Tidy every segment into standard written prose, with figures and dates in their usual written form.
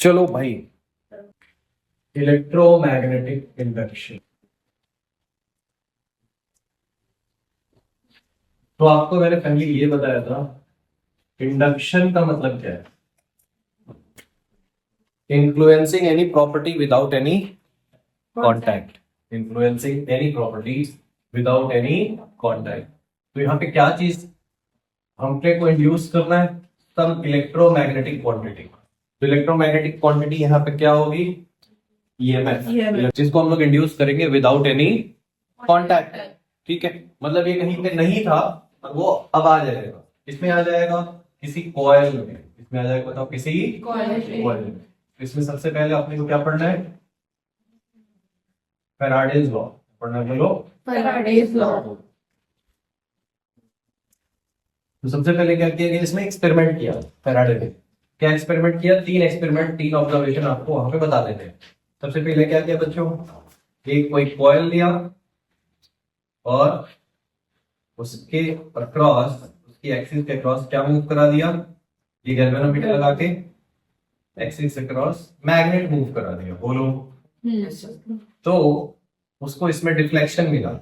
चलो भाई, electromagnetic induction. तो आपको मैंने पहले ये बताया था, इंडक्शन का मतलब क्या है? Influencing any property without any contact. Influencing any properties without any contact. तो यहाँ पे क्या चीज हमने को इंड्यूस करना है? सम इलेक्ट्रोमैग्नेटिक क्वांटिटी। तो इलेक्ट्रोमैग्नेटिक क्वांटिटी यहाँ पे क्या होगी? ईएमएफ, जिसको हम लोग इंड्यूस करेंगे विदाउट एनी कॉन्टैक्ट। ठीक है, मतलब ये कहीं पे नहीं था और वो अब आ जाएगा। इसमें आ जाएगा किसी कॉइल में। इसमें आ जाएगा, बताओ, किसी कॉइल में। इसमें सबसे पहले आपने को क्या पढ़ना है? फैराडेज लॉ पढ़ना है। बोलो, फैराडेज लॉ। तो सबसे पहले क्या किया गया? इसमें एक्सपेरिमेंट किया फैराडे ने। क्या एक्सपेरिमेंट किया? 3 एक्सपेरिमेंट, 3 ऑब्जर्वेशन आपको वहां पे बता देते हैं। सबसे पहले क्या किया बच्चों? एक कोई कॉइल लिया और उसके अक्रॉस, उसकी एक्सिस के अक्रॉस क्या मूव करा दिया? ये गैल्वेनोमीटर लगा के एक्सिस अक्रॉस मैग्नेट मूव करा दिया। बोलो, तो उसको इसमें डिफ्लेक्शन मिला,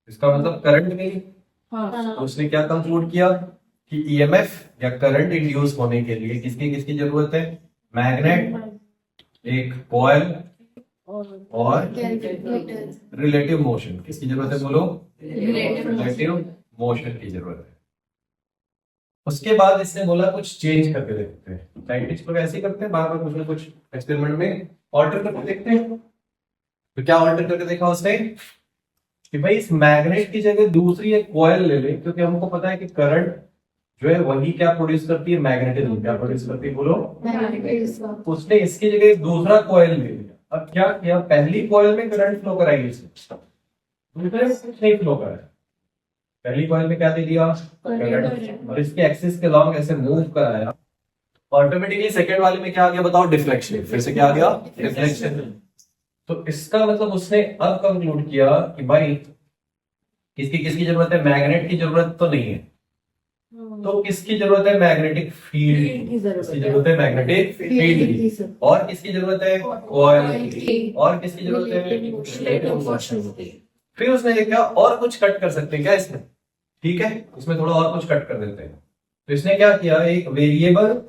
इसका मतलब करंट मिली। तो उसने क्या कंक्लूड किया कि ईएमएफ या करंट इंड्यूस होने के लिए किसकी किसकी जरूरत है? मैग्नेट, एक कॉइल और रिलेटिव मोशन। किसकी जरूरत है? बोलो, रिलेटिव मोशन की जरूरत है। उसके बाद इसने बोला कुछ चेंज करके देखते हैं। साइंटिस्ट लोग ऐसे ही करते हैं, बार बार कुछ ना कुछ एक्सपेरिमेंट में ऑल्टर करके देखते हैं। तो क्या ऑल्टर करके देखा उसने? कि भाई इस मैग्नेट की जगह दूसरी एक कॉइल ले ले, क्योंकि हमको पता है कि करंट जो है वही क्या प्रोड्यूस करती है? मैग्नेटिज्म। क्या प्रोड्यूस करती है? बोलो, मैग्नेटिज्म। उसने इसकी जगह एक दूसरा कॉइल ले लिया। अब क्या किया? पहली कॉइल में करंट फ्लो कराई इसने, दूसरे में कुछ नहीं फ्लो कराया। पहली कॉइल में क्या दे दिया? करंट। और इसके एक्सिस के लॉन्ग ऐसे मूव कराया। ऑटोमेटिकली सेकंड वाले में क्या आ गया? बताओ, डिफ्लेक्शन। फिर से क्या आ गया? डिफ्लेक्शन। तो इसका मतलब उसने अब कंक्लूड किया कि भाई किसकी किसकी जरूरत है? मैग्नेट की जरूरत तो नहीं है, तो किसकी जरूरत है? मैग्नेटिक फील्ड की जरूरत है। मैग्नेटिक फील्ड की। और किसकी जरूरत है? कॉइल की। और किसकी जरूरत है? फिर उसने देखा और कुछ कट कर सकते हैं क्या इसमें? ठीक है, इसमें थोड़ा और कुछ कट कर देते हैं। तो इसने क्या किया? एक वेरिएबल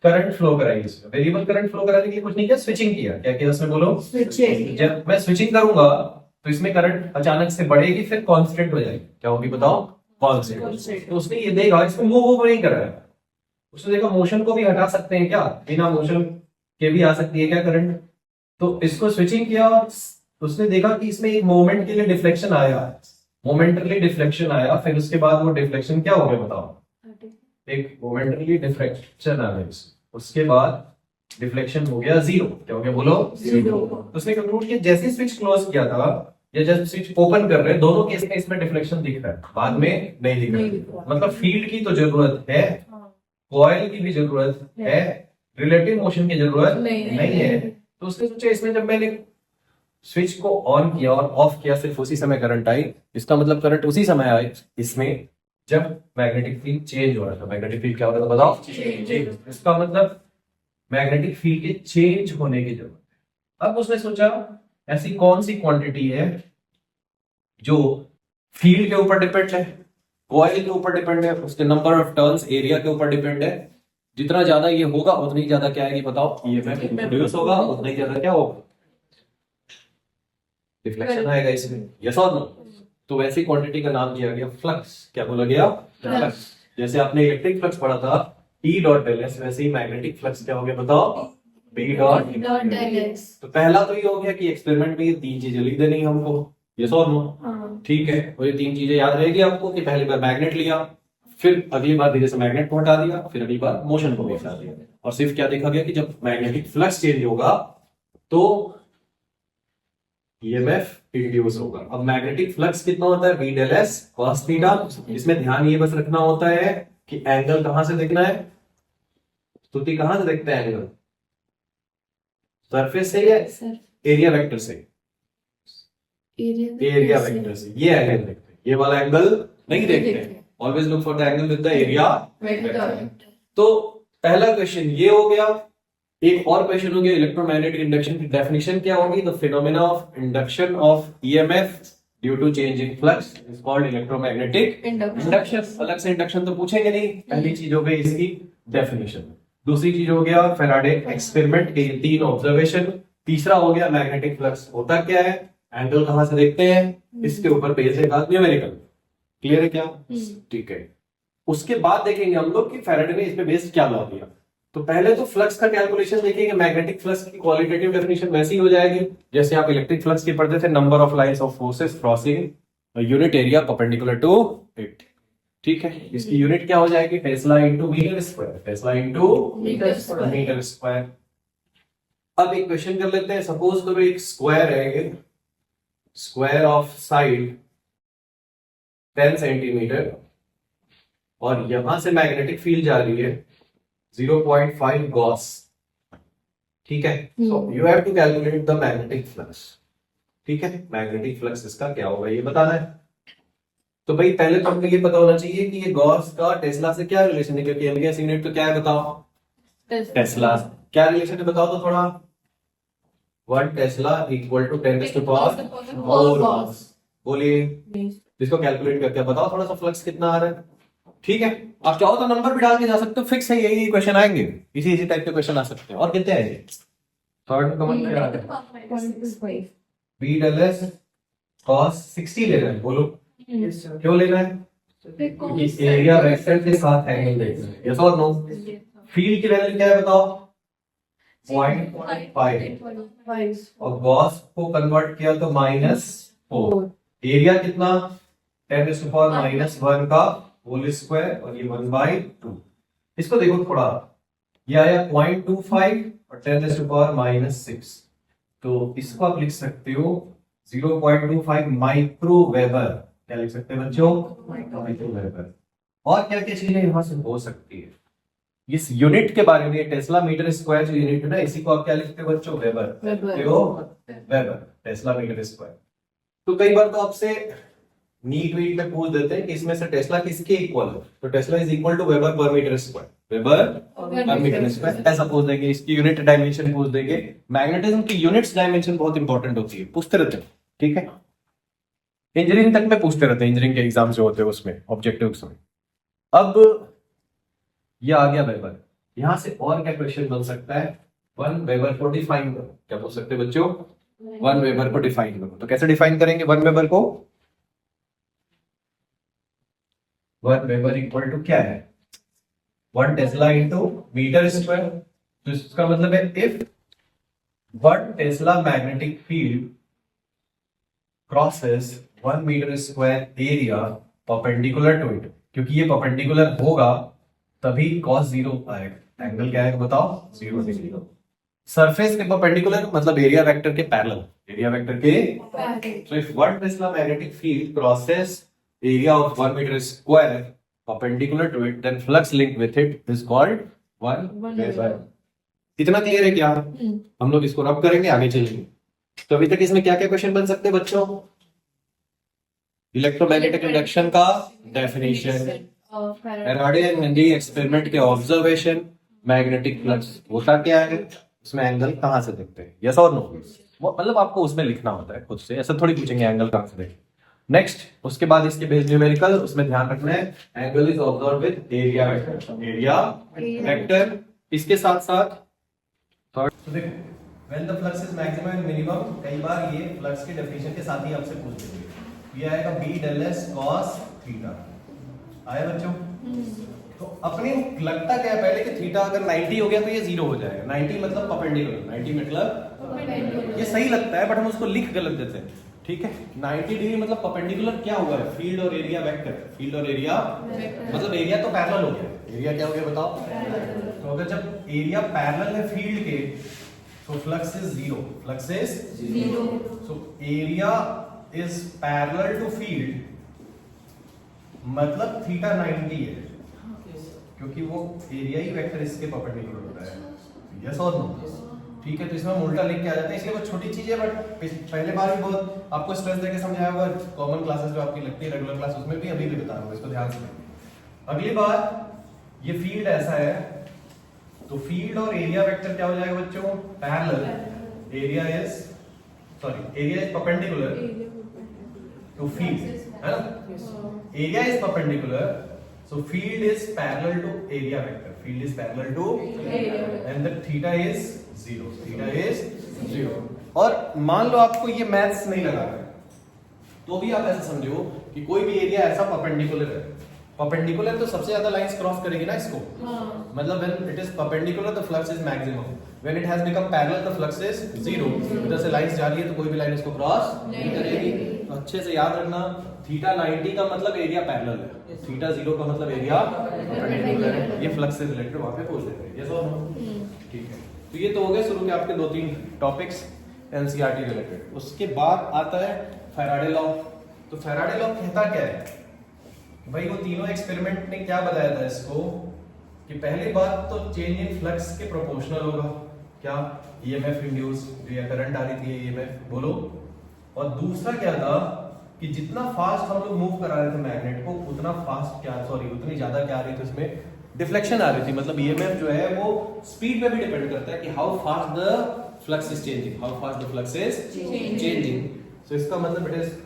करंट फ्लो कराई इसमें। वेरिएबल करंट फ्लो कराने के लिए कुछ नहीं किया, स्विचिंग किया। क्या किया उसने? बोलो, स्विचिंग। जब मैं स्विचिंग करूंगा तो इसमें करंट अचानक से बढ़ेगी, फिर कांस्टेंट हो जाएगी। क्या होगी? बताओ, कांस्टेंट। तो उसने ये देखा इसमें मूव नहीं कर रहा है। उसने देखा मोशन को भी हटा सकते हैं क्या? बिना मोशन के भी आ सकती है क्या करंट? तो इसको स्विचिंग किया। उसने देखा कि इसमें एक मोमेंट के लिए डिफ्लेक्शन आया, मोमेंटली डिफ्लेक्शन आया। फिर उसके बाद वो डिफ्लेक्शन क्या हो गया? बताओ, एक मोमेंटली डिफ्लेक्शन आ गया। उसके बाद डिफ्लेक्शन हो गया जीरो। क्या हो गया? बोलो, जीरो। तो उसने कंक्लूड किया जैसे स्विच क्लोज किया था या जब स्विच ओपन कर रहे हैं, दोनों केस में इसमें डिफ्लेक्शन दिख रहा है, बाद में नहीं दिख रहा। मतलब फील्ड की तो जरूरत है, कॉइल की भी जरूरत है, रिलेटिव मोशन की जरूरत नहीं है। तो उसने सोचा इसमें जब मैंने स्विच को ऑन किया और ऑफ किया, सिर्फ उसी समय करंट आई। इसका मतलब करंट उसी समय आई इसमें जब मैग्नेटिक फील्ड चेंज हो रहा था। मैग्नेटिक फील्ड क्या हो रहा था? बताओ, चेंज। इसका मतलब मैग्नेटिक फील्ड के चेंज होने की जरूरत है। अब उसने सोचा ऐसी कौन सी क्वांटिटी है जो फील्ड के ऊपर डिपेंड है, कॉइल के ऊपर डिपेंड है, उसके नंबर ऑफ टर्न्स एरिया के ऊपर डिपेंड है। जितना ज्यादा ये होगा उतनी ज्यादा क्या आएगी? बताओ, ईएमएफ प्रोड्यूस होगा, उतना ही ज्यादा क्या होगा? डिफ्लेक्शन आएगा इसमें। यस और नो? तो वैसी क्वांटिटी का नाम दिया गया फ्लक्स। क्या बोला गया? फ्लक्स। जैसे आपने इलेक्ट्रिक फ्लक्स पढ़ा था E डॉट डेल एस, वैसे ही मैग्नेटिक फ्लक्स क्या हो गया? बताओ, B डॉट डेल एस। तो पहला तो ये हो गया कि एक्सपेरिमेंट में ये 3 चीजें लिख देनी है हमको। यस और नो? ठीक है, तो ये 3 चीजें याद रहेगी आपको कि पहली बार मैग्नेट लिया, फिर अगली बार धीरे से मैग्नेट को हटा दिया, फिर अगली बार मोशन को भी हटा दिया। और सिर्फ क्या देखा गया कि जब मैग्नेटिक फ्लक्स चेंज होगा तो ईएमएफ इंड्यूस होगा। अब मैग्नेटिक फ्लक्स कितना होता है? V del s cos theta. इसमें ध्यान ये बस रखना होता है कि एंगल कहां से देखना है? स्तुति कहां से देखते हैं एंगल? सरफेस से या एरिया वेक्टर से? एरिया वेक्टर से। ये एंगल देखते हैं, ये वाला एंगल नहीं देखते। Always look for the angle with the area vector. तो पहला क्वेश्चन ये हो गया एक और क्वेश्चन हो गया इलेक्ट्रोमैग्नेटिक इंडक्शन की डेफिनेशन क्या होगी? The phenomena of induction of EMF due to change in flux is called electromagnetic induction. अलग से इंडक्शन तो पूछेंगे नहीं, पहली चीज हो गई इसकी डेफिनेशन। दूसरी चीज हो गया फैराडे एक्सपेरिमेंट के ये 3 ऑब्जर्वेशन। तीसरा हो गया मैग्नेटिक फ्लक्स होता क्या है, एंगल कहां से देखते हैं, इसके ऊपर बेस है न्यूमेरिकल। क्लियर है क्या? ठीक है। उसके बाद देखेंगे हम लोग कि फैराडे ने इस पे बेस्ड क्या लॉ दिया। तो पहले तो फ्लक्स का कैलकुलेशन देखेंगे। मैग्नेटिक फ्लक्स की क्वालिटेटिव डेफिनेशन वैसी हो जाएगी जैसे आप इलेक्ट्रिक फ्लक्स की पढ़ते थे, number of lines of forces crossing unit area perpendicular to it. ठीक है, इसकी यूनिट क्या हो जाएगी? Tesla into metre square, tesla into metre square. अब एक क्वेश्चन कर लेते हैं। सपोज करो एक स्क्वायर है, स्क्वायर ऑफ साइड 10 सेंटीमीटर और यहां से मैग्नेटिक फील्ड जा रही है 0.5 गॉस। ठीक है, so you have to calculate the magnetic flux. ठीक है, मैग्नेटिक फ्लक्स इसका क्या होगा ये बताना है। तो भाई पहले तो हमको ये पता होना चाहिए कि ये गॉस का टेस्ला से क्या रिलेशन है, क्योंकि एमगेस यूनिट तो क्या है बताओ? टेस्ला। क्या रिलेशन है बताओ तो थोड़ा। 1 tesla equal to 10 to power 4 gauss. बोलिए, इसको कैलकुलेट करके बताओ थोड़ा सा फ्लक्स कितना आ रहा है। ठीक है, आप चाहो तो नंबर भी डाल के जा सकते हो, फिक्स है यही क्वेश्चन आएंगे, इसी टाइप के क्वेश्चन आ सकते हैं। और कितने आएंगे? थर्ड कमेंट क्या आ रहा है? बी डल एस कॉस 60 ले रहे हैं। बोलो क्यों लेना है? क्योंकि एरिया वेक्टर के साथ एंगल देखना है। यस और नो? फील्ड की वैल्यू क्या है बताओ? 0.5 और गॉस को कन्वर्ट किया तो -4। एरिया कितना? 10 टू पावर -1 का होल स्क्वायर और ये 1/2। इसको देखो थोड़ा, ये आया 0.25 और 10 टू पावर -6, तो इसको आप लिख सकते हो 0.25 माइक्रो वेबर। क्या लिख सकते हैं बच्चों? Micro weber. और क्या क्या चीजें यहां से हो सकती है इस यूनिट के बारे में? टेस्ला मीटर स्क्वायर जो यूनिट है ना, इसी को आप क्या लिखते हो बच्चों? Weber. Weber tesla metre square. तो कई बार तो आपसे नीट वीट में पूछ देते हैं कि इसमें से टेस्ला किसके इक्वल है, तो tesla is equal to weber per metre square. Weber per metre square ऐसा पूछ देंगे। इसकी यूनिट डायमेंशन पूछ देंगे। मैग्नेटिज्म की यूनिट्स डायमेंशन बहुत इंपॉर्टेंट होती है, पूछते रहते हैं। ठीक है, इंजीनियरिंग तक में पूछते रहते हैं, इंजीनियरिंग के एग्जाम जो होते हैं उसमें, ऑब्जेक्टिव्स में। अब ये आ गया वेबर। यहां से और क्या क्वेश्चन बन सकता है? 1 वेबर को डिफाइन करो। क्या पूछ सकते हैं बच्चों? 1 वेबर को डिफाइन करो। तो कैसे डिफाइन करेंगे 1 वेबर को? 1 वेबर इक्वल टू क्या है? 1 टेस्ला इंटू मीटर स्क्वायर। तो इसका मतलब है if 1 tesla magnetic field crosses 1 metre square area perpendicular to it, क्योंकि ये परपेंडिकुलर होगा तभी cos 0 आएगा। एंगल क्या है बताओ? 0 डिग्री। सरफेस के परपेंडिकुलर मतलब एरिया वेक्टर के पैरेलल, एरिया वेक्टर के। so if 1 tesla magnetic field crosses area of 1 meter square perpendicular to it, then flux linked with it is called 1 Weber। इतना clear है क्या? हम लोग इसको रब करेंगे, आगे चलेंगे। तो अभी तक इसमें क्या क्या क्वेश्चन बन सकते हैं बच्चों? इलेक्ट्रोमैग्नेटिक इंडक्शन का definition, Faraday and Henry experiment के ऑब्जर्वेशन, मैग्नेटिक फ्लक्स होता क्या है, उसमें एंगल कहां से देखते हैं। यस और नो? मतलब आपको उसमें लिखना होता है खुद से, ऐसा थोड़ी पूछेंगे एंगल कहां से देखते। नेक्स्ट, उसके बाद इसके बेस न्यूमेरिकल, उसमें ध्यान रखना है angle is observe with area vector, area vector. इसके साथ साथ थर्ड, तो देखो when the flux is maximum and minimum, कई बार ये फ्लक्स के डेफिनेशन के साथ ही आपसे पूछ देंगे। ये आएगा B del S cos theta. आया बच्चों? तो अपने लगता क्या है पहले कि थीटा अगर 90 हो गया तो ये 0 हो जाएगा। 90 मतलब परपेंडिकुलर, 90 मतलब ये सही लगता है बट हम उसको लिख गलत देते हैं। ठीक है, 90 डिग्री मतलब परपेंडिकुलर क्या हुआ है? फील्ड और एरिया वेक्टर। फील्ड और एरिया मतलब एरिया तो पैरेलल हो गया। एरिया क्या हो गया बताओ? तो अगर जब एरिया पैरेलल है फील्ड के तो flux is 0। Flux is 0। So area is parallel to field, मतलब थीटा 90 है, क्योंकि वो एरिया ही वेक्टर इसके परपेंडिकुलर होता है। यस और नो? ठीक है, तो इसमें हम उल्टा लिख के आ जाते हैं, इसलिए वो छोटी चीज है बट पहले बार भी बहुत आपको स्ट्रेस देके समझाया होगा। कॉमन क्लासेस जो आपकी लगती है रेगुलर क्लास, उसमें भी अभी भी बता रहा हूँ, इसको ध्यान से। अगली बार ये फील्ड ऐसा है तो फील्ड और एरिया वेक्टर क्या हो जाएगा बच्चों? Parallel. Area is perpendicular to field, है ना? Area is perpendicular, so field is parallel to area vector. Field is parallel to and the theta is 0. Theta is 0. और मान लो आपको ये मैथ्स नहीं लगा रहा है, तो भी आप ऐसा समझो कि कोई भी एरिया ऐसा परपेंडिकुलर है। परपेंडिकुलर तो सबसे ज्यादा लाइंस क्रॉस करेगी ना इसको, मतलब when it is perpendicular the flux is maximum, when it has become parallel the flux is 0। इधर से लाइंस जा रही है तो कोई भी लाइन इसको क्रॉस नहीं करेगी। तो अच्छे से याद रखना, थीटा 90 का मतलब एरिया पैरेलल है, थीटा 0 का मतलब एरिया परपेंडिकुलर है। ये फ्लक्स से रिलेटेड वहां पे पूछ लेते हैं, यस और नो? ठीक है, तो ये तो हो गए शुरू के आपके 2-3 टॉपिक्स एनसीईआरटी रिलेटेड। उसके बाद आता है फैराडे लॉ। तो फैराडे लॉ कहता क्या है भाई? वो तीनों एक्सपेरिमेंट ने क्या बताया था इसको कि पहली बात तो चेंज इन फ्लक्स के प्रोपोर्शनल होगा। क्या? ईएमएफ इंड्यूस, जो ये करंट आ रही थी ईएमएफ, बोलो। और दूसरा क्या था कि जितना फास्ट हम लोग मूव करा रहे थे मैग्नेट को, उतना फास्ट उतनी ज्यादा क्या आ रही थी उसमें? डिफ्लेक्शन आ रही थी। मतलब ईएमएफ जो है वो स्पीड पे भी डिपेंड करता है कि how fast the flux is changing, how fast the flux is changing. So इसका मतलब it is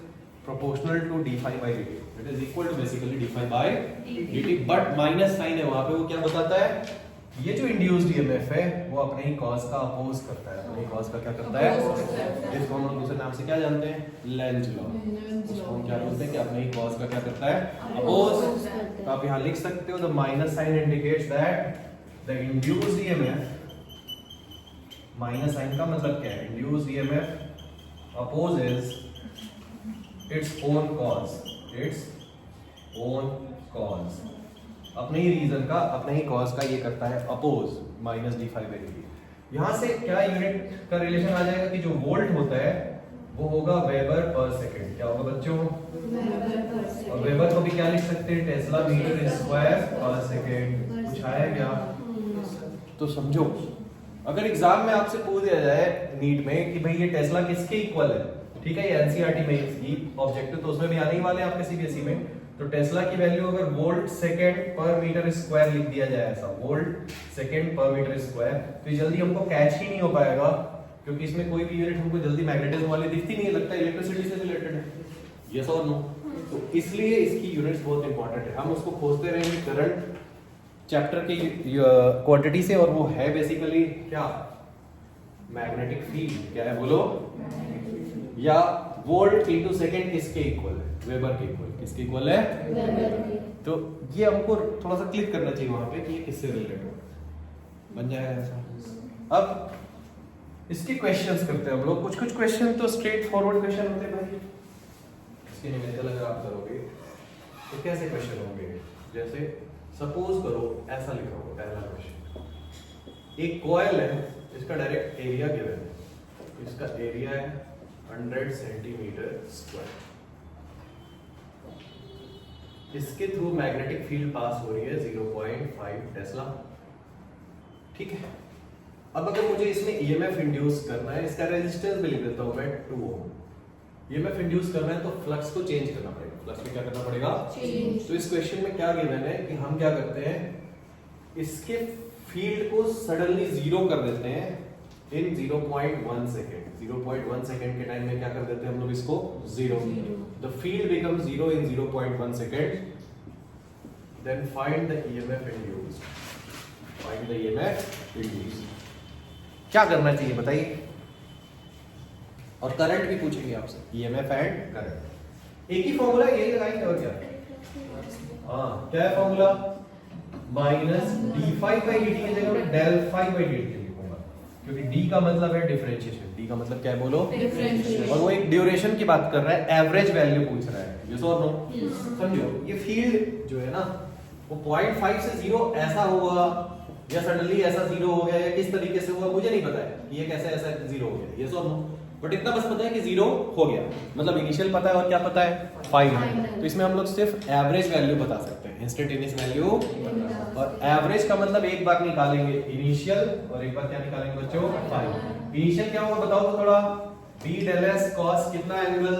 proportional to d phi by dt, it is equal to basically d phi by dt, but minus sign है वहां पे। वो क्या बताता है? ये जो इंड्यूस्ड ईएमएफ है वो अपने ही कॉज का अपोज करता है, अपने ही कॉज का क्या करता है? इसको हम दूसरे नाम से क्या जानते हैं? Lenz law. उसको हम क्या बोलते हैं कि अपने ही कॉज का क्या करता है? अपोज। तो आप यहां लिख सकते हो the minus sign indicates that the induced EMF, minus sign का मतलब क्या है? Induced EMF opposes its own cause, its own cause, अपने ही रीजन का, अपने ही कॉज का ये करता है oppose, minus d phi by d. यहां से क्या यूनिट का रिलेशन आ जाएगा कि जो वोल्ट होता है वो होगा वेबर पर सेकंड। क्या होगा बच्चों? और वेबर को भी क्या लिख सकते हैं? टेस्ला मीटर स्क्वायर पर सेकंड। कुछ आया क्या? तो समझो, अगर एग्जाम में आपसे पूछ दिया जाए नीट में कि भाई ये टेस्ला किसके इक्वल है, ठीक है, ये एनसीईआरटी में इसकी ऑब्जेक्टिव तो उसमें भी आने ही वाले हैं आपके सीबीएसई में। तो टेस्ला की वैल्यू अगर वोल्ट सेकंड पर मीटर स्क्वायर लिख दिया जाए, ऐसा वोल्ट सेकंड पर मीटर स्क्वायर, तो ये जल्दी हमको कैच ही नहीं हो पाएगा, क्योंकि इसमें कोई भी यूनिट हमको जल्दी मैग्नेटिज्म वाली दिखती नहीं है, लगता है इलेक्ट्रिसिटी से रिलेटेड है। यस और नो? तो इसलिए इसकी यूनिट्स बहुत इंपॉर्टेंट है। हम उसको खोजते रहेंगे करंट चैप्टर की क्वांटिटी से, और वो है बेसिकली क्या? Magnetic field. क्या है बोलो? या वोल्ट इनटू सेकंड किसके इक्वल है? वेबर के इक्वल। किसके इक्वल है? तो ये हमको थोड़ा सा क्लिक करना चाहिए वहां पे कि ये किससे रिलेटेड बन जाएगा ऐसा। अब इसके क्वेश्चंस करते हैं हम लोग। कुछ क्वेश्चन तो स्ट्रेट फॉरवर्ड क्वेश्चन होते हैं भाई, इसके निवेदन अगर आप करोगे तो कैसे क्वेश्चन होंगे? जैसे सपोज करो ऐसा लिखा हो पहला क्वेश्चन, एक कॉइल है, इसका डायरेक्ट एरिया गिवन है, इसका एरिया है 100 सेंटीमीटर स्क्वायर, इसके थ्रू मैग्नेटिक फील्ड पास हो रही है 0.5 टेस्ला, ठीक है। अब अगर मुझे इसमें ईएमएफ इंड्यूस करना है, इसका रेजिस्टेंस भी लिख देता हूं मैं 2 ओम। ईएमएफ इंड्यूस करना है तो फ्लक्स को चेंज करना पड़ेगा। फ्लक्स में क्या करना पड़ेगा? चेंज। तो इस क्वेश्चन में क्या गिवन है कि हम क्या करते हैं, इसके फील्ड को सडनली जीरो कर देते हैं इन 0.1 सेकेंड। 0.1 सेकेंड के टाइम में क्या कर देते हैं हम लोग इसको? Zero. The field become zero in 0.1 second. Then find the EMF induced. Find the EMF induced. क्या करना चाहिए बताइए? और करंट भी पूछेंगे आपसे, ईएमएफ एंड करंट। एक ही फॉर्मूला, यही लगाएंगे और क्या? हाँ, क्या है formula? Minus d phi by d t की जगह मैं del phi by d t लिखूंगा, क्योंकि डी का मतलब है डिफरेंशिएशन। डी का मतलब क्या है बोलो? डिफरेंशिएशन। और वो एक ड्यूरेशन की बात कर रहा है, एवरेज वैल्यू पूछ रहा है। यस और नो? समझो, ये फील्ड जो है ना वो 0.5 से 0 ऐसा होगा या सडनली ऐसा 0 हो गया, या किस तरीके से हुआ मुझे नहीं पता है कि ये कैसे ऐसा 0 हो गया। यस और नो? बट इतना बस पता है कि 0 हो गया, मतलब इनिशियल पता है और क्या पता है? फाइनल। तो इसमें हम लोग सिर्फ एवरेज वैल्यू बता सकते हैं, इंस्टेंटेनियस वैल्यू। और एवरेज का मतलब एक बार निकालेंगे इनिशियल और एक बार क्या निकालेंगे बच्चों? फाइनल। इनिशियल क्या होगा बताओ तो थोड़ा? b del s cos कितना angle?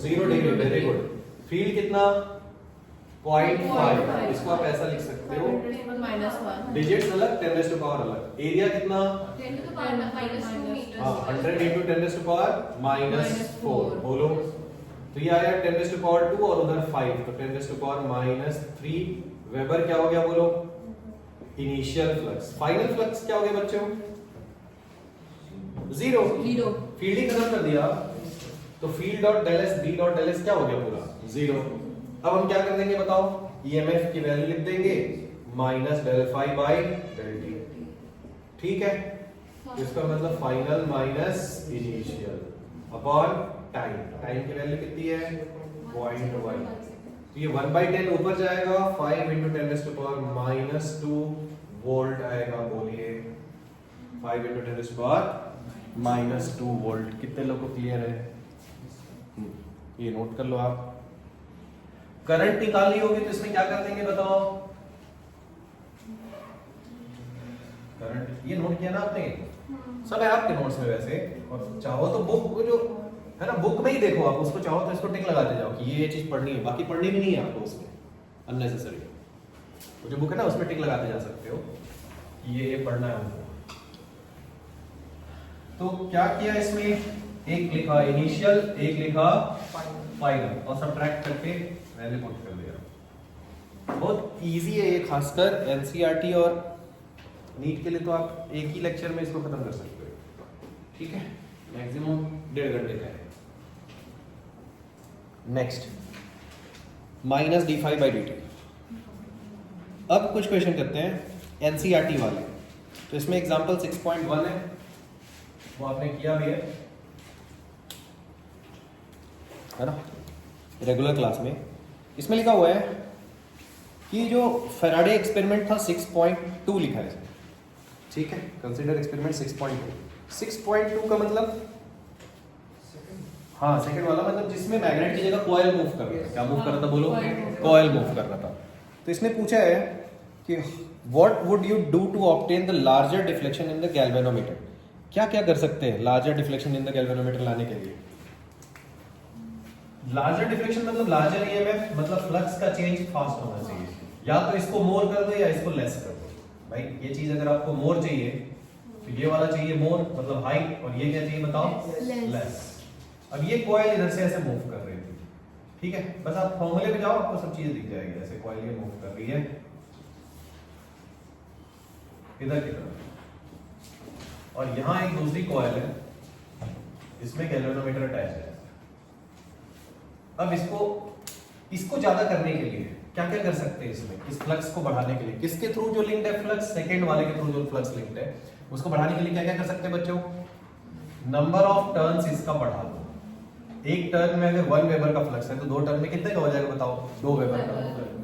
0 degree. Very good. Field कितना? 0.5, इसको आप ऐसा लिख सकते हो, डिजिट्स अलग 10 रेज़ टू पावर अलग, एरिया कितना, 100 into 10 रेज़ टू पावर -4, बोलो। तो ये आया 10 रेज़ टू पावर 2 और उधर 5, तो 10 रेज़ टू पावर -3 वेबर क्या हो गया बोलो, इनिशियल फ्लक्स। फाइनल फ्लक्स क्या हो गया बच्चों, 0, फील्ड ही खत्म कर दिया, तो field dot del S B dot del S क्या हो गया पूरा 0। अब हम क्या कर देंगे बताओ, ईएमएफ की वैल्यू लिख देंगे minus del phi by del t, ठीक है। इसका मतलब final minus initial upon time, time की वैल्यू कितनी है 0.1, तो ये 1/10 ऊपर जाएगा, 5 into 10 raised to power -2 volt आएगा, बोलिए 5 into 10 raised to power -2 volt. कितने लोगों को क्लियर है, ये नोट कर लो आप। करंट निकालनी होगी तो इसमें क्या कर देंगे बताओ, करंट ये नोट किया ना आपने, सब है आपके नोट्स में वैसे, और चाहो तो बुक जो है ना, बुक में ही देखो आप, उसको चाहो तो इसको टिक लगाते जाओ कि ये चीज पढ़नी है, बाकी पढ़नी भी नहीं है आपको उसमें अननेसेसरी। तो जो बुक है ना उसमें टिक लगाते जा सकते हो कि ये पढ़ना है हमको। तो क्या किया इसमें, एक लिखा इनिशियल, एक लिखा फाइनल, और सब्ट्रैक्ट करके वैल्यू पुट कर दिया। बहुत इजी है ये, खासकर एनसीईआरटी और नीट के लिए तो आप एक ही लेक्चर में इसको खत्म कर सकते हो, ठीक है, मैक्सिमम 1.5 घंटे का है। Next -d5/dt। अब कुछ क्वेश्चन करते हैं एनसीईआरटी वाले, तो इसमें एग्जांपल 6.1 है, वो आपने किया भी है ना, रेगुलर क्लास में। इसमें लिखा हुआ है कि जो फैराडे एक्सपेरिमेंट था 6.2 लिखा है इसमें, ठीक है, कंसीडर एक्सपेरिमेंट 6.2। 6.2 का मतलब, हाँ सेकंड वाला, मतलब जिसमें मैग्नेट की जगह कॉइल मूव कर रहा था, क्या मूव कर रहा था बोलो, कॉइल मूव कर रहा था। तो इसने पूछा है कि what would you do to obtain the larger deflection in the galvanometer, क्या क्या कर सकते हैं larger deflection in the galvanometer लाने के लिए। लार्जर डिफ्लेक्शन मतलब लार्जर ईएमएफ, मतलब फ्लक्स का चेंज फास्ट होना चाहिए, या तो इसको मोर कर दो या इसको लेस कर दो। भाई ये चीज अगर आपको मोर चाहिए तो ये वाला चाहिए मोर, मतलब हाई, और ये क्या चाहिए बताओ, लेस। अब ये कॉइल इधर से ऐसे मूव कर रही थी, ठीक है, बस आप फॉर्मूले पे जाओ, आपको सब चीजें दिख जाएगी। ऐसे कॉइल ये मूव कर रही है इधर की तरफ, और यहाँ एक दूसरी कॉइल है, इसमें गैल्वेनोमीटर अटैच है। अब इसको ज्यादा करने के लिए क्या क्या कर सकते हैं इसमें, इस फ्लक्स को बढ़ाने के लिए, किसके थ्रू जो लिंक्ड है फ्लक्स, सेकंड वाले के थ्रू जो फ्लक्स लिंक्ड है, उसको बढ़ाने के लिए क्या क्या कर सकते हैं बच्चों, नंबर ऑफ टर्न्स इसका बढ़ा दो। एक टर्न में अगर 1 वेबर का फ्लक्स है तो 2 टर्न में कितने का हो जाएगा बताओ, 2 वेबर का।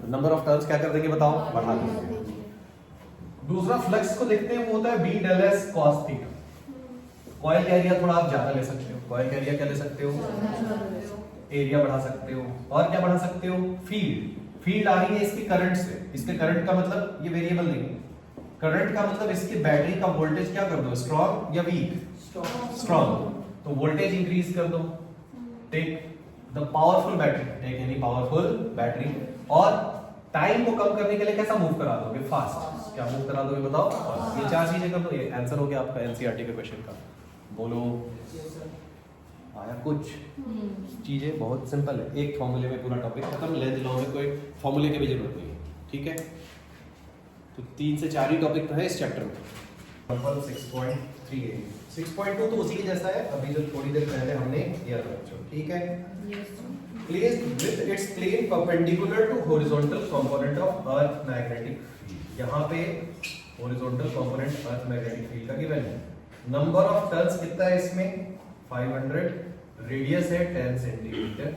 नंबर ऑफ टर्न्स क्या कर देंगे बताओ, बढ़ा देंगे। दूसरा फ्लक्स को देखते हैं, वो होता है B del S cos theta. Coil का एरिया थोड़ा आप ज्यादा ले सकते हो, कॉइल का एरिया क्या ले सकते हो, एरिया बढ़ा सकते हो, और क्या बढ़ा सकते हो, फील्ड आ रही है इसकी करंट से, इसके करंट का मतलब ये वेरिएबल नहीं, करंट का मतलब इसकी बैटरी का वोल्टेज क्या कर दो, स्ट्रॉन्ग या वीक, स्ट्रॉन्ग, तो वोल्टेज इंक्रीज कर दो। Take the powerful battery, take any powerful battery, और टाइम को कम करने के लिए कैसा मूव करा दोगे, फास्ट, क्या मूव करा दोगे बताओ, ये 4 चीजें कर दो, ये आंसर हो गया आपका एनसीईआरटी के क्वेश्चन का। बोलो आया कुछ चीजें, बहुत सिंपल है, एक फॉर्मूले में पूरा टॉपिक खत्म, लेंथ लॉ में कोई फॉर्मूले की भी जरूरत नहीं है, ठीक है। तो 3 से 4 ही टॉपिक तो है इस चैप्टर में। 6.38 6.2 तो उसी के जैसा है, अभी जो थोड़ी देर पहले हमने किया था बच्चों, ठीक है। Placed with its plane perpendicular to horizontal component of earth magnetic field, यहाँ पे horizontal component earth magnetic field का गिवन है। नंबर ऑफ टर्न्स कितना है इसमें 500, रेडियस है 10 सेंटीमीटर।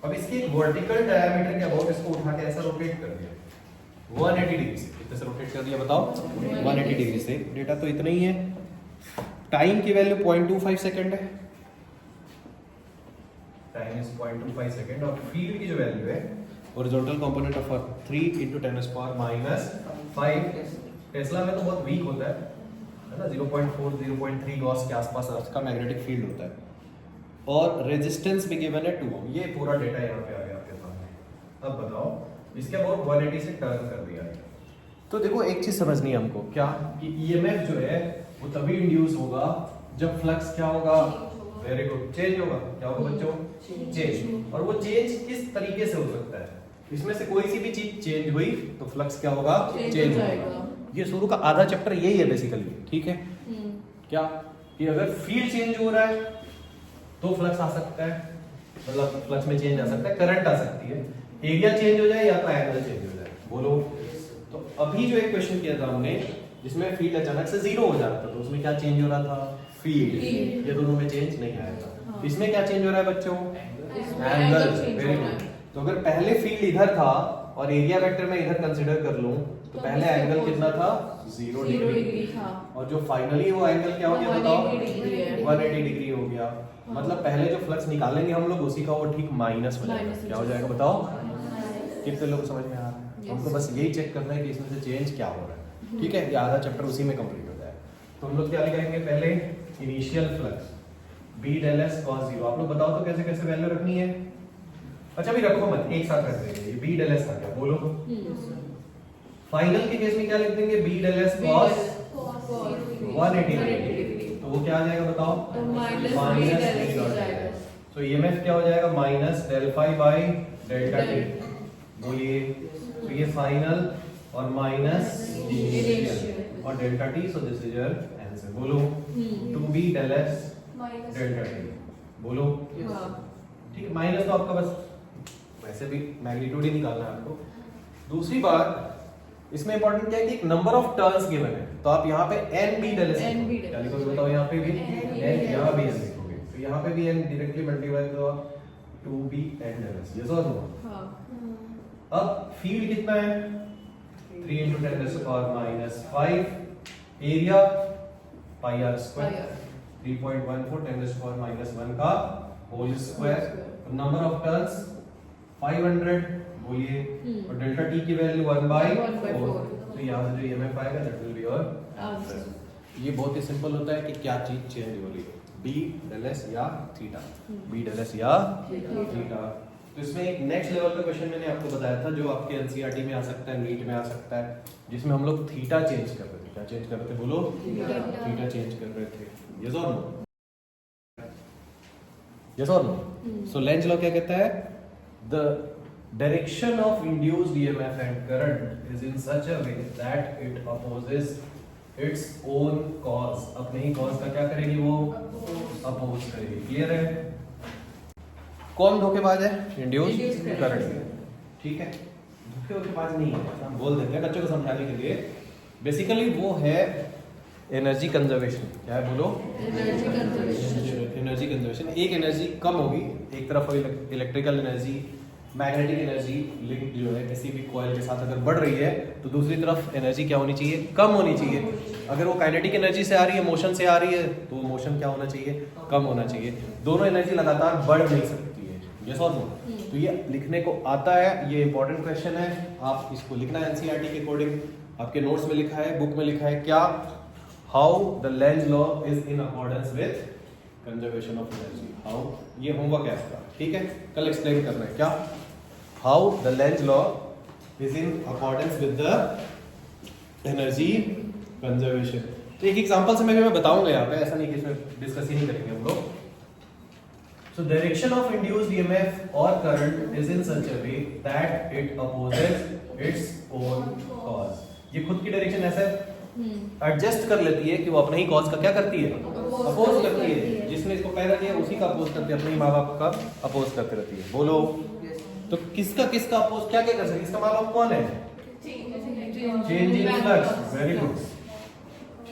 अब इसकी एक वर्टिकल डायमीटर के अबाउट इसको उठा के ऐसा रोटेट कर दिया 180 डिग्री से, कितने से रोटेट कर दिया बताओ, 180 डिग्री से। डेटा तो इतना ही है। टाइम की वैल्यू 0.25 सेकंड है, टाइम इज 0.25 सेकंड, और फील्ड की जो वैल्यू है हॉरिजॉन्टल कंपोनेंट ऑफ 3 × 10⁻⁵ टेस्ला में तो बहुत वीक होता है ना, 0.4 0.3 गॉस के आसपास अर्थ का मैग्नेटिक फील्ड होता है, और रेजिस्टेंस भी गिवन है 2 ओम। ये पूरा डेटा यहाँ पे आ गया आपके सामने। अब बताओ इसके अबाउट 180 से टर्न कर दिया। तो देखो एक चीज समझनी है हमको, क्या कि ईएमएफ जो है वो तभी इंड्यूस होगा जब फ्लक्स क्या होगा, वेरी गुड, चेंज होगा। क्या होगा बच्चों, चेंज। और वो चेंज किस तरीके से हो सकता है, इसमें से कोई सी भी चीज चेंज हुई तो फ्लक्स क्या होगा, चेंज होगा। ये शुरू का आधा चैप्टर यही है बेसिकली, ठीक है। क्या कि अगर फील्ड चेंज हो रहा है तो फ्लक्स आ सकता है, मतलब फ्लक्स में चेंज आ सकता है, करंट आ सकती है, एरिया चेंज हो जाए या तो एंगल चेंज हो जाए। बोलो। तो अभी जो एक क्वेश्चन किया था हमने जिसमें फील्ड अचानक से जीरो हो जाता था, तो उसमें क्या चेंज हो रहा था, फील्ड। ये दोनों में चेंज नहीं आएगा। हाँ। इसमें क्या चेंज हो रहा है बच्चों, एंगल। Very good. तो अगर पहले फील्ड इधर था और एरिया वेक्टर में इधर कंसीडर कर लूं तो पहले एंगल कितना था, 0 डिग्री था, और जो फाइनली वो एंगल क्या हो गया बताओ, 180 डिग्री हो गया। मतलब पहले जो फ्लक्स निकालेंगे हम लोग उसी का वो ठीक माइनस हो जाएगा। क्या हो जाएगा बताओ, कितने लोग समझ में आ रहा है। हमको बस यही चेक करना है कि इसमें से चेंज क्या हो रहा है, ठीक है। ये आधा चैप्टर उसी में कंप्लीट हो जाएगा। तो हम लोग क्या लिखेंगे, पहले initial flux B del S cos 0। आप लोग बताओ तो कैसे कैसे वैल्यू रखनी है। अच्छा भी रखो मत, एक साथ रख देंगे। ये बी डेल एस आ गया, बोलो। फाइनल के केस में क्या लिख देंगे, B del S cos 180 degree. तो वो क्या आ जाएगा बताओ, माइनस बी डॉट डेल। तो ईएमएफ क्या हो जाएगा, minus del phi by delta t. बोलिए। तो ये फाइनल और माइनस इनिशियल और delta t, so this is your answer. बोलो। 2b del S delta T. बोलो। ठीक है, माइनस तो आपका बस वैसे भी मैग्नीट्यूड ही निकालना है आपको। दूसरी बात इसमें इंपॉर्टेंट क्या है कि एक नंबर ऑफ टर्न्स गिवन है, तो आप यहाँ पे n b डेल एस क्या लिखोगे बताओ, यहाँ पे भी n, यहाँ भी n लिखोगे, तो यहाँ पे भी n डायरेक्टली मल्टीप्लाई तो 2b n del S. Yes और नो। अब फील्ड कितना है, 3 into 10 raised to power minus 5, area pi r square 3.14 10 raised to power minus 1 का whole square. Number of turns 500। बोलिए। और डेल्टा टी की वैल्यू 1/4। तो यहाँ से जो ईएमएफ आएगा that will be your answer. ये बहुत ही सिंपल होता है कि क्या चीज चेंज हो रही है, बी डेल एस या थीटा, बी डेल एस या थीटा। तो इसमें एक नेक्स्ट लेवल का क्वेश्चन मैंने आपको बताया था जो आपके एनसीईआरटी में आ सकता है, नीट में आ सकता है, जिसमें हम लोग थीटा चेंज कर रहे थे। क्या चेंज कर रहे थे बोलो, थीटा चेंज कर रहे थे। यस और नो, यस और नो। सो लेंज लॉ क्या कहता है, the direction of induced EMF and current is in such a way that it opposes its own cause। अपने ही cause का क्या करेगी, वो अपोज करेगी। क्लियर है। कौन धोखेबाज है, इंड्यूस्ड करंट, ठीक है। धोखेबाज नहीं है, हम बोल देते हैं बच्चों को समझाने के लिए। बेसिकली वो है एनर्जी कंजर्वेशन। क्या है बोलो, एनर्जी कंजर्वेशन। एक एनर्जी कम होगी, एक तरफ electrical energy, magnetic energy link जो है किसी भी कॉइल के साथ अगर बढ़ रही है तो दूसरी तरफ एनर्जी क्या होनी चाहिए, कम होनी चाहिए। अगर वो काइनेटिक एनर्जी से आ रही है, मोशन से आ रही है, तो वो मोशन क्या होना चाहिए, कम होना चाहिए। दोनों एनर्जी लगातार बढ़ नहीं सकती है। यस और नो। तो ये लिखने को आता है, ये इंपॉर्टेंट क्वेश्चन है, आप इसको लिखना है एनसीईआरटी के अकॉर्डिंग। आपके नोट्स में लिखा है, बुक में लिखा है क्या, how the Lenz law is in accordance with conservation of energy. How, ये होमवर्क है आपका, ठीक है, कल एक्सप्लेन करना है। क्या, how the Lenz law is in accordance with the energy conservation. तो एक एग्जांपल से मैं बताऊंगा यहाँ पे, ऐसा नहीं कि इसमें डिस्कस ही नहीं करेंगे हम लोग। So direction of induced EMF or current is in such a way that it opposes its own cause। ये खुद की डायरेक्शन ऐसे एडजस्ट कर लेती है कि वो अपने ही कॉज का क्या करती है, अपोज करती है। जिसने इसको पैदा किया उसी का अपोज करती है, अपने ही माँ बाप का अपोज करती रहती है। बोलो। तो किसका किसका अपोज क्या क्या कर सकती है, इसका माँ बाप कौन है, change in flux. Very good,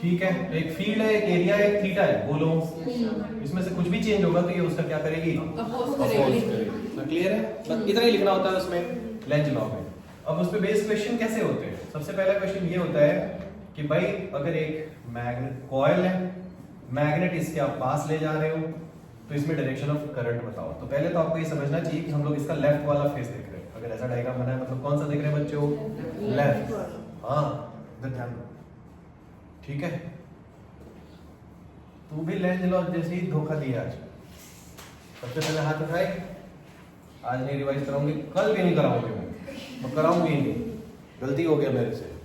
ठीक है। तो एक फील्ड है, एक एरिया है, एक थीटा है। बोलो। इसमें से कुछ भी चेंज होगा तो ये उसका क्या करेगी, अपोज करेगी। तो क्लियर है, बस इतना ही लिखना होता है उसमें लेंज लॉ में। अब उस पे बेस्ड क्वेश्चन कैसे होते हैं, सबसे पहला क्वेश्चन ये होता है कि भाई अगर एक मैग्नेट कॉइल है, मैग्नेट इसके आप पास ले जा रहे हो, तो इसमें डायरेक्शन ऑफ करंट बताओ। तो पहले तो आपको ये समझना चाहिए कि हम लोग इसका लेफ्ट वाला फेस देख रहे हैं। अगर ऐसा डायग्राम बना है मतलब कौन सा देख रहे हैं बच्चों, लेफ्ट। हाँ, इधर ध्यान दो, ठीक है। तू भी लेंज लॉ जैसे ही धोखा दिया आज। सबसे पहले हाथ उठाए, आज नहीं रिवाइज कराऊंगी, कल भी नहीं कराऊंगी मैं। मैं कराऊंगी ही नहीं, गलती हो गया मेरे से।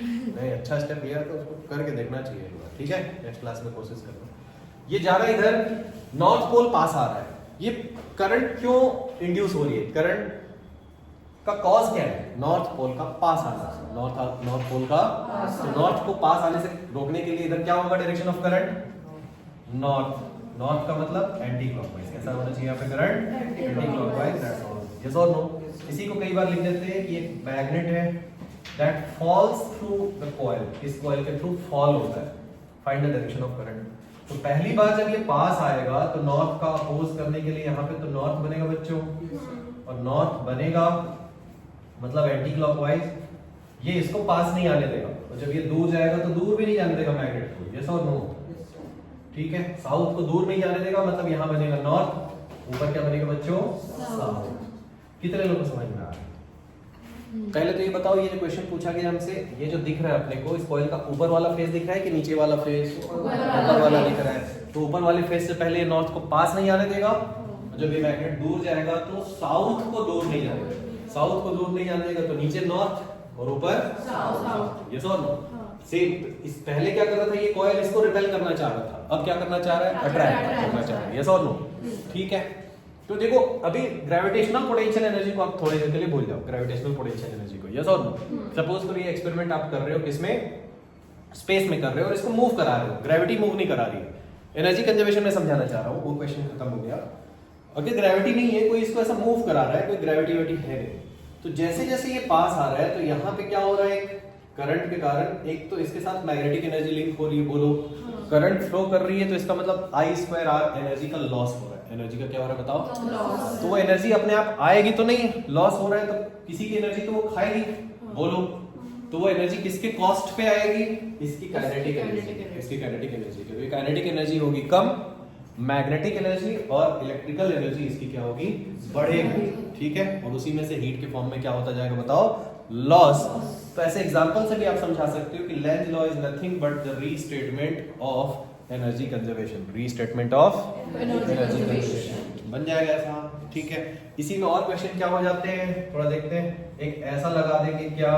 नहीं, अच्छा स्टेप लिया तो उसको करके देखना चाहिए एक बार, ठीक है। नेक्स्ट क्लास में कोशिश करना। ये जा रहा है इधर, नॉर्थ पोल पास आ रहा है। ये करंट क्यों इंड्यूस हो रही है, करंट का कॉज क्या है, नॉर्थ पोल का पास आना, नॉर्थ पोल का। तो नॉर्थ को पास आने से रोकने के लिए इधर क्या होगा, direction of current north. North का मतलब एंटी क्लॉकवाइज, कैसा होना चाहिए यहाँ पे current, anti clockwise. That's all, yes और नो। इसी को कई बार लिख देते हैं कि एक मैग्नेट है that falls through the coil, इस कॉइल के थ्रू फॉल होता है, find the direction of current. तो पहली बार जब ये पास आएगा तो नॉर्थ का अपोज करने के लिए यहाँ पे तो नॉर्थ बनेगा बच्चों, और नॉर्थ बनेगा मतलब एंटी क्लॉकवाइज। ये इसको पास नहीं आने देगा, और जब ये दूर जाएगा तो दूर भी नहीं जाने देगा मैग्नेट को, यस और नो, ठीक है। साउथ को दूर नहीं जाने देगा, मतलब यहाँ बनेगा नॉर्थ, ऊपर क्या बनेगा बच्चों, साउथ। कितने लोगों को समझ में आ रहा है? पहले तो ये बताओ, ये जो क्वेश्चन पूछा गया हमसे, ये जो दिख रहा है अपने को, इस कॉइल का ऊपर वाला फेस दिख रहा है कि नीचे वाला फेस, ऊपर वाला दिख रहा है। तो ऊपर वाले फेस से पहले ये नॉर्थ को पास नहीं आने देगा, जब ये मैग्नेट दूर जाएगा तो साउथ को दूर नहीं जाने देगा, साउथ को दूर नहीं जाने देगा, तो नीचे नॉर्थ और ऊपर साउथ, यस और नो। सेम इस पहले क्या कर रहा था ये कॉइल, इसको रिपेल करना चाह रहा था, अब क्या करना चाह रहा है, अट्रैक्ट करना चाह रहा है, यस और नो, ठीक है। तो देखो अभी ग्रेविटेशनल पोटेंशियल एनर्जी को आप थोड़ी देर के लिए भूल जाओ, ग्रेविटेशनल पोटेंशियल एनर्जी को, यस और नो। सपोज करो ये एक्सपेरिमेंट आप कर रहे हो, किसमें, स्पेस में कर रहे हो, और इसको मूव करा रहे हो, ग्रेविटी मूव नहीं करा रही है। एनर्जी कंजर्वेशन में समझाना चाह रहा हूँ, वो क्वेश्चन खत्म हो गया। अगर ग्रेविटी नहीं है, कोई इसको ऐसा मूव करा रहा है, कोई ग्रेविटी है नहीं, तो जैसे जैसे ये पास आ रहा है तो यहाँ पे क्या हो रहा है, करंट के कारण एक तो इसके साथ मैग्नेटिक एनर्जी लिंक हो रही है, बोलो करंट फ्लो कर रही है, तो इसका मतलब I²R एनर्जी का लॉस हो रहा है। एनर्जी का क्या हो रहा है बताओ, लॉस। तो वो एनर्जी अपने आप आएगी तो नहीं, लॉस हो रहा है तो किसी की एनर्जी तो वो खाएगी, बोलो। तो वो एनर्जी किसके कॉस्ट पे आएगी, इसकी काइनेटिक एनर्जी, इसकी काइनेटिक एनर्जी, क्योंकि काइनेटिक एनर्जी होगी कम, मैग्नेटिक एनर्जी और इलेक्ट्रिकल एनर्जी इसकी क्या होगी, बढ़ेगी, ठीक है। और उसी में से हीट के फॉर्म में क्या होता जाएगा बताओ, लॉस। तो ऐसे एग्जांपल से भी आप समझा सकते हो कि Lenz law is nothing but the restatement of energy conservation, restatement of energy conservation बन जाएगा ऐसा, ठीक है। इसी में और क्वेश्चन क्या हो जाते हैं, थोड़ा देखते हैं। एक ऐसा लगा देंगे क्या,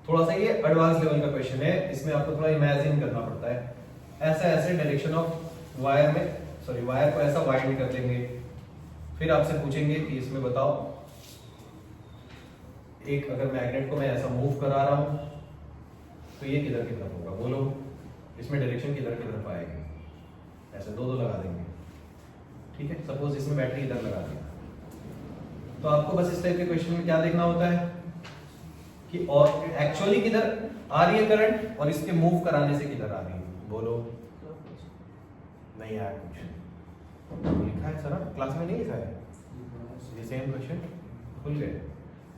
थोड़ा सा ये एडवांस लेवल का क्वेश्चन है, इसमें आपको थोड़ा इमेजिन करना पड़ता है। ऐसा ऐसे डायरेक्शन ऑफ वायर में, सॉरी वायर को ऐसा वाइंड कर देंगे, फिर आपसे पूछेंगे कि इसमें बताओ, एक अगर मैग्नेट को मैं ऐसा मूव करा रहा हूं तो ये किधर की तरफ होगा, बोलो, इसमें डायरेक्शन किधर की तरफ आएगी, ऐसे दो दो लगा देंगे, ठीक है। सपोज इसमें बैटरी इधर लगा दी, तो आपको बस इस टाइप के क्वेश्चन में क्या देखना होता है कि और एक्चुअली किधर आ रही है करंट, और इसके मूव कराने से किधर आ रही है, बोलो। नहीं आया कुछ, लिखा है सर क्लास में नहीं लिखा है, ये सेम क्वेश्चन भूल गए।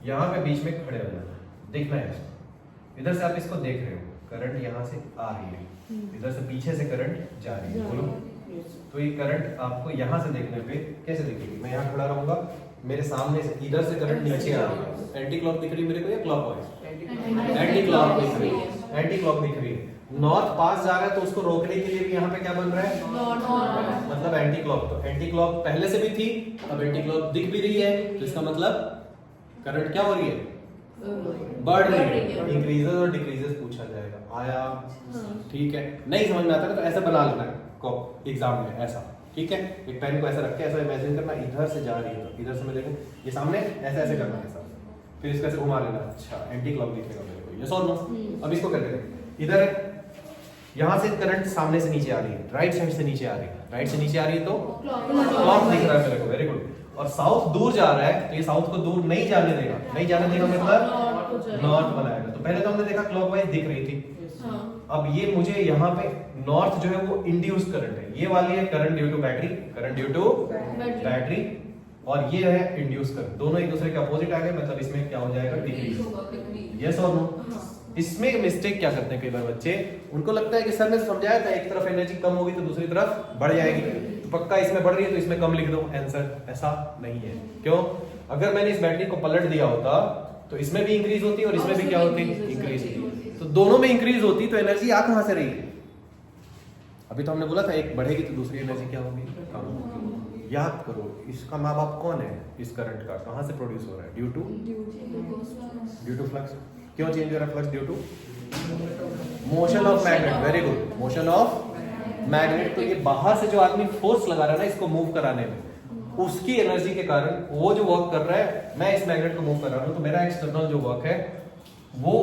यहाँ पे बीच में खड़े हो जाना, देखना है इसको, इधर से आप इसको देख रहे हो, करंट यहाँ से आ रही है, इधर से पीछे से करंट जा रही है, बोलो। तो ये करंट आपको यहाँ से देखने पे कैसे दिखेगी, मैं यहाँ खड़ा रहूंगा, मेरे सामने से इधर से करंट नीचे आ रही है, एंटी क्लॉक दिख रही है मेरे को या क्लॉकवाइज, एंटी क्लॉक दिख रही है, एंटी क्लॉक दिख रही है। नॉर्थ पास जा रहा है तो उसको रोकने के लिए भी यहाँ पे क्या बन रहा है, मतलब एंटी क्लॉक। तो एंटी क्लॉक पहले से भी थी, अब एंटी क्लॉक दिख भी रही है, तो इसका मतलब करंट क्या हो रही है, बढ़ रही है। इंक्रीजेस और डिक्रीजेस पूछा जाएगा, आया, ठीक है। नहीं समझ में आता तो ऐसा बना लेना को एग्जाम में ऐसा, ठीक है। एक पेन को ऐसा रख के ऐसा इमेजिन करना, इधर से जा रही है तो इधर से मैं देखूं ये सामने, ऐसा ऐसे करना है, फिर इसको ऐसे घुमा लेना, अच्छा एंटी क्लॉक दिखेगा मेरे को, यस और नो। अब इसको करके देखें, इधर यहाँ से करंट सामने से नीचे आ रही है, राइट साइड से नीचे आ रही है, राइट से नीचे आ रही है तो क्लॉक दिख रहा है मेरे को, वेरी गुड। और साउथ दूर जा रहा है तो ये साउथ को दूर नहीं जाने देगा, नहीं जाने देगा मतलब नॉर्थ बनाएगा। तो पहले तो हमने देखा क्लॉकवाइज दिख रही थी, अब ये मुझे यहाँ पे नॉर्थ जो है वो इंड्यूस करंट है, ये वाली है current due to battery, current due to battery, और ये है इंड्यूस करंट, दोनों एक दूसरे के अपोजिट आ गए, मतलब इसमें क्या हो जाएगा, डिक्रीज, यस और नो। इसमें मिस्टेक क्या करते हैं कई बार बच्चे, उनको लगता है कि सर ने समझाया था एक तरफ एनर्जी कम होगी तो दूसरी तरफ बढ़ जाएगी, तो पक्का इसमें बढ़ रही है तो इसमें कम लिख दो आंसर, ऐसा नहीं है। क्यों, अगर मैंने इस बैटरी को पलट दिया होता तो इसमें भी इंक्रीज होती और इसमें भी क्या होती, इंक्रीज होती, तो दोनों में इंक्रीज होती, तो एनर्जी आ कहां से रही है, अभी तो हमने बोला था एक बढ़ेगी तो दूसरी एनर्जी क्या होगी, कम होगी, याद करो इसका माँ बाप कौन है, इस करंट का कहाँ से प्रोड्यूस हो रहा है, ड्यू टू फ्लक्स। क्यों चेंज हो रहा है flux, due to motion of magnet. Very good, motion of magnet. तो ये बाहर से जो आदमी फोर्स लगा रहा है ना इसको मूव कराने में, उसकी एनर्जी के कारण वो जो वर्क कर रहा है, मैं इस मैग्नेट को मूव कर रहा हूँ तो मेरा एक्सटर्नल जो वर्क है वो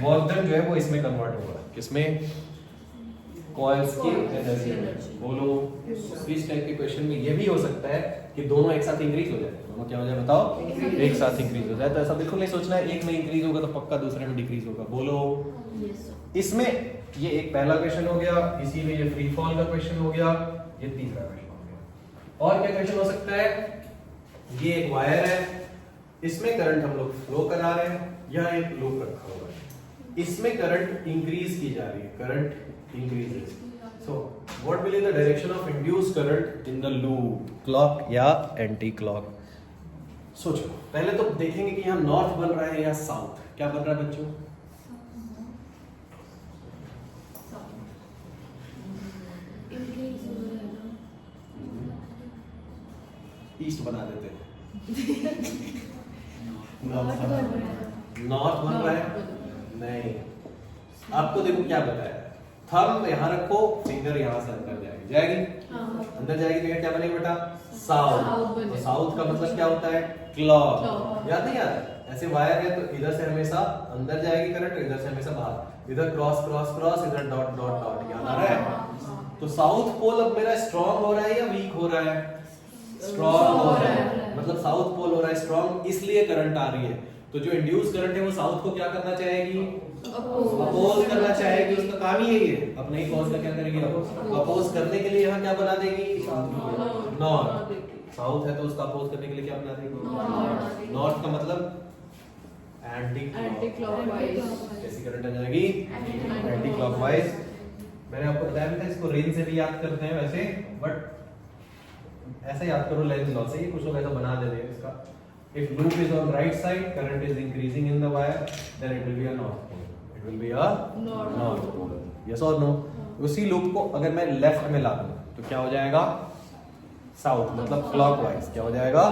वर्क डन जो है वो इसमें कन्वर्ट होगा, किसमें, कॉइल्स की एनर्जी। बोलो इस टाइप के क्वेश्चन में ये भी हो सकता है कि दोनों एक साथ इंक्रीज हो जाए। दोनों क्या हो जाए बताओ, एक साथ इंक्रीज हो जाए। तो ऐसा बिल्कुल नहीं सोचना है एक में इंक्रीज होगा तो पक्का दूसरे में डिक्रीज होगा। बोलो इसमें ये एक पहला क्वेश्चन हो गया, इसी में ये फ्री फॉल का क्वेश्चन हो गया, ये तीसरा क्वेश्चन हो गया। और क्या क्वेश्चन हो सकता है, ये एक वायर है, इसमें करंट हम लोग फ्लो करा रहे हैं, यह एक लूप रखा हुआ है, इसमें करंट इंक्रीज की जा रही है, current increases. So, what will be the direction of induced current in the loop? Clock या anti clock? सोचो, पहले तो देखेंगे कि यहाँ नॉर्थ बन रहा है या साउथ। क्या बन रहा है बच्चों? ईस्ट बना देते हैं। नॉर्थ बन रहा है? नहीं, आपको देखो क्या बताया, थंब यहाँ रखो, फिंगर यहाँ से अंदर जाएगी, अंदर जाएगी तो क्या बनेगा बेटा, साउथ। तो साउथ का मतलब क्या होता है, क्लॉक। याद नहीं याद, ऐसे वायर है तो इधर से हमेशा अंदर जाएगी करंट, इधर से हमेशा बाहर, इधर क्रॉस क्रॉस क्रॉस, इधर डॉट डॉट डॉट, याद आ रहा है। तो साउथ पोल अब मेरा स्ट्रॉन्ग हो रहा है या वीक हो रहा है, स्ट्रॉन्ग हो रहा है, मतलब साउथ पोल हो रहा है स्ट्रॉन्ग, इसलिए करंट आ रही है। तो जो इंड्यूस करंट है वो साउथ को क्या करना चाहेगी, अपोज करना चाहेगी, उसका काम ही यही है। अपने ही कॉज का क्या करेगी, अपोज करने के लिए यहाँ क्या बना देगी, नॉर्थ। साउथ है तो उसका अपोज करने के लिए क्या बना देगी, नॉर्थ का मतलब एंटी क्लॉकवाइज। कैसी करंट आ जाएगी, एंटी क्लॉकवाइज। मैंने आपको बताया था इसको रेंज से भी याद करते हैं वैसे, बट ऐसे याद करो लेंज लॉ से, कुछ लोग ऐसा बना देते हैं इसका। If loop is on right side, current is increasing in the wire, then it will be a north pole. It will be a north pole. Yes or no? उसी लूप को अगर मैं लेफ्ट में ला दूं तो क्या हो जाएगा, साउथ, मतलब क्लॉकवाइज। क्या हो जाएगा,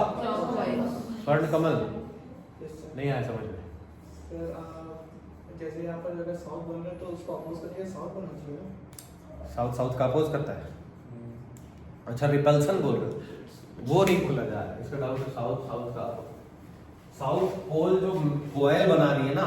स्वर्ण कमल नहीं आया समझ में। जैसे यहाँ पर अगर साउथ बन रहा है तो उसको अपोज करके साउथ बनना चाहिए ना। साउथ का अपोज करता है। अच्छा, रिपल्सन बोल रहे हो, वो नहीं खुला जा रहा है, इसका डाउट है साउथ का। साउथ पोल जो कोयल बना रही है ना,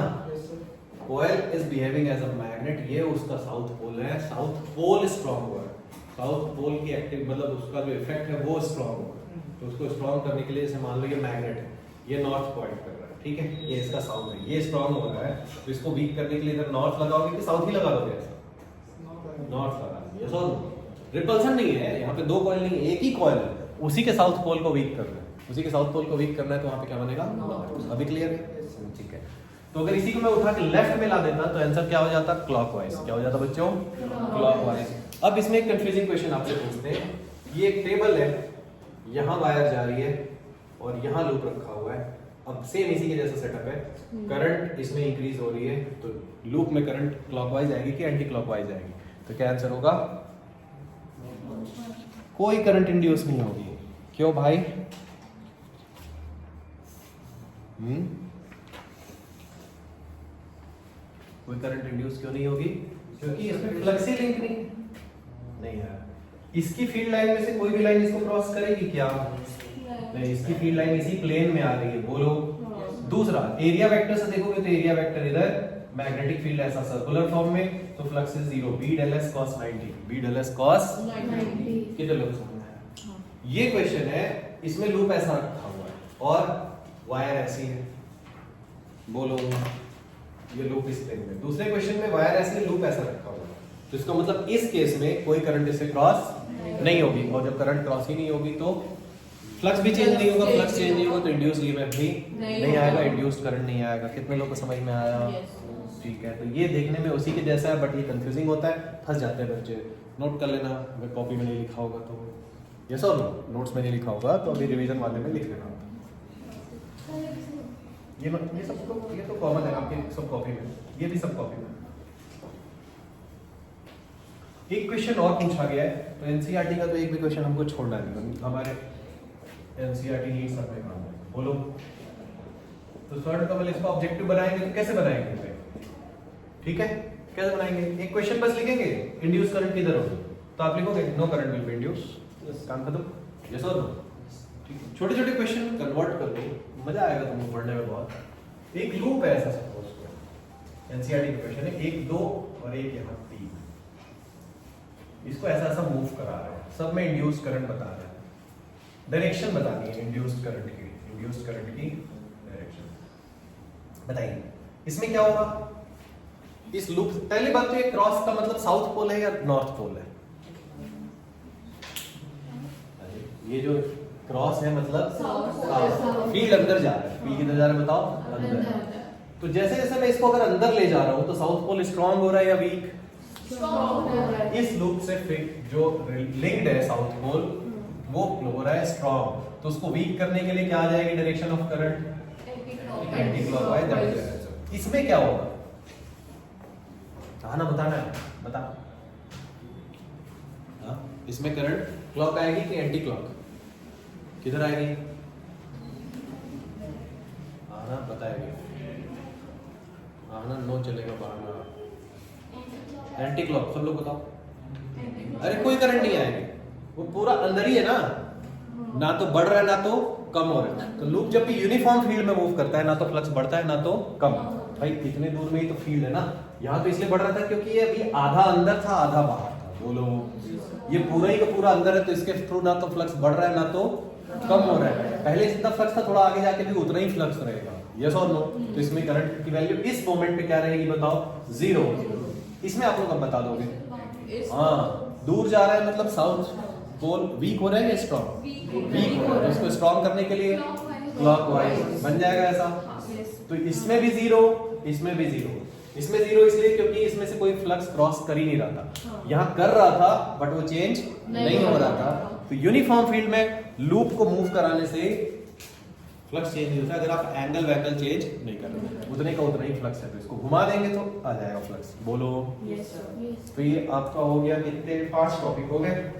coil is behaving as a magnet, ये उसका साउथ पोल है। साउथ पोल स्ट्रॉन्ग हुआ है, साउथ पोल की एक्टिव मतलब उसका जो इफेक्ट है वो स्ट्रॉन्ग हुआ है। तो उसको स्ट्रॉन्ग करने के लिए जैसे मान लो ये मैग्नेट है, ये नॉर्थ पॉइंट कर रहा है, ठीक है, ये इसका साउथ है, ये स्ट्रॉन्ग हो रहा है, तो इसको वीक करने के लिए इधर नॉर्थ लगाओगे कि साउथ ही लगा दोगे, ऐसा नॉर्थ लगा दोगे। सो रिपल्सन नहीं है यहाँ पे, दो कॉइल नहीं है, एक ही कॉइल है, उसी के साउथ पोल को वीक करना है, उसी के साउथ पोल को वीक करना है, तो वहां पे क्या बनेगा, अभी क्लियर है, ठीक है। तो अगर इसी को मैं उठा के लेफ्ट में ला देता तो आंसर क्या हो जाता, क्लॉकवाइज। क्या हो जाता बच्चों, क्लॉकवाइज। अब इसमें एक कंफ्यूजिंग क्वेश्चन आपसे पूछते हैं, ये एक टेबल है, यहाँ वायर जा रही है और यहाँ लूप रखा हुआ है, अब सेम इसी के जैसा सेटअप है, करंट इसमें इंक्रीज हो रही है, तो लूप में करंट क्लॉकवाइज आएगी कि एंटी क्लॉकवाइज आएगी, तो क्या आंसर होगा, कोई करंट इंड्यूस नहीं होगी। क्यों भाई, कोई करंट इंड्यूस क्यों नहीं होगी, क्योंकि इसमें फ्लक्स ही लिंक नहीं है। इसकी फील्ड लाइन में से कोई भी लाइन इसको क्रॉस करेगी क्या, नहीं, इसकी फील्ड लाइन इसी प्लेन में आ रही है। बोलो दूसरा, एरिया वेक्टर से देखोगे तो एरिया वेक्टर इधर, मैग्नेटिक फील्ड ऐसा सर्कुलर फॉर्म में, तो flux is 0, B del S cos 90, B del S cos 90। कितने लोग समझ आया? ये क्वेश्चन है, इसमें लूप ऐसा रखा हुआ है और वायर ऐसी है, बोलो ये लूप इस प्लेन में। दूसरे क्वेश्चन में वायर ऐसी है, लूप ऐसा रखा हुआ है, तो इसका मतलब इस केस में कोई करंट इससे क्रॉस नहीं होगी, और जब करंट क्रॉस ही नहीं होगी तो फ्लक्स भी चेंज नहीं होगा, फ्लक्स चेंज नहीं होगा तो इंड्यूस्ड ईएमएफ भी नहीं आएगा, इंड्यूस्ड करंट नहीं आएगा। कितने लोगों को समझ में आया? ठीक है, तो ये देखने में उसी के जैसा है, बट ये कंफ्यूजिंग होता है, फंस जाते हैं बच्चे। नोट कर लेना, अगर कॉपी में नहीं लिखा होगा तो, यस और नो, नोट्स में नहीं लिखा होगा तो अभी रिवीजन वाले में लिख लेना। ये सब तो, ये तो कॉमन है आपके सब कॉपी में, ये भी सब कॉपी में। एक क्वेश्चन और पूछा गया है, तो एनसीईआरटी का तो एक भी क्वेश्चन हमको छोड़ना नहीं, हमारे एनसीईआरटी नीड्स सब में काम है। बोलो। तो सर कमल इसका ऑब्जेक्टिव बनाएंगे तो कैसे बनाएंगे इसे? ठीक है, कैसे बनाएंगे? एक क्वेश्चन बस लिखेंगे, इंड्यूस करंट किधर हो, तो आप लिखोगे no current will be induce, काम खत्म। यस और नो? छोटे छोटे क्वेश्चन कन्वर्ट कर लो, मजा आएगा तुमको पढ़ने में बहुत। एक लूप है ऐसा सपोज करो, एनसीईआरटी का क्वेश्चन है 1 2 और एक यहाँ 3, इसको ऐसा ऐसा मूव करा रहा है, सब में इंड्यूस करंट बता रहा है, डायरेक्शन बतानी है इंड्यूस्ड करंट की डायरेक्शन बताइए। इसमें क्या होगा? इस लूप पहली बात तो ये क्रॉस का मतलब साउथ पोल है या नॉर्थ पोल है? ये जो क्रॉस है मतलब फील्ड अंदर जा रहा है, फील्ड किधर जा रहा है बताओ? अंदर। तो जैसे जैसे मैं इसको अगर अंदर ले जा रहा हूं तो साउथ पोल स्ट्रांग हो रहा है या वीक? इस लूप से फिर जो लिंक्ड है साउथ पोल वो हो रहा है स्ट्रांग, तो उसको वीक करने के लिए क्या आ जाएगी direction of current? Anti clockwise. इसमें क्या होगा? हाँ ना, बताना है, बता। हाँ, इसमें करंट क्लॉक आएगी कि एंटी क्लॉक? किधर आएगी? हाँ ना, बताएगी। हाँ ना, नो चलेगा बाहर। एंटी क्लॉक, सब लोग बताओ। अरे कोई करंट नहीं आएगी, वो पूरा अंदर ही है ना तो बढ़ रहा है ना तो कम हो रहा है। तो लूप जब भी यूनिफॉर्म फील्ड में मूव करता है, ना तो फ्लक्स बढ़ता है ना तो कम। भाई इतने दूर में ही तो फील्ड है ना, यहाँ तो इसलिए बढ़ रहा था क्योंकि ये अभी आधा अंदर था आधा बाहर था। बोलो, ये पूरा ही का पूरा अंदर है तो इसके थ्रू ना तो फ्लक्स बढ़ रहा है ना तो कम हो रहा है। पहले जितना फ्लक्स था थोड़ा आगे जाके भी उतना ही फ्लक्स रहेगा। यस और नो? तो इसमें करंट की वैल्यू इस मोमेंट पे क्या रहेगी बताओ? 0। इसमें आप लोग अब बता दोगे। हाँ, दूर जा रहा है मतलब साउथ पोल वीक हो रहा है या स्ट्रॉन्ग? वीक हो रहा है, तो इसको स्ट्रॉन्ग करने के लिए क्लॉकवाइज बन जाएगा ऐसा। तो इसमें भी 0, इसमें भी 0। इसमें 0 इसलिए क्योंकि इसमें से कोई फ्लक्स क्रॉस कर ही नहीं रहा था, यहाँ कर रहा था बट वो चेंज नहीं हो रहा था। तो यूनिफॉर्म फील्ड में लूप को मूव कराने से फ्लक्स चेंज नहीं होता अगर आप एंगल वैंगल चेंज नहीं कर रहे, उतने का उतना ही फ्लक्स है। तो इसको घुमा देंगे तो आ जाएगा फ्लक्स। बोलो। तो ये आपका हो गया, कितने 5 टॉपिक हो गए।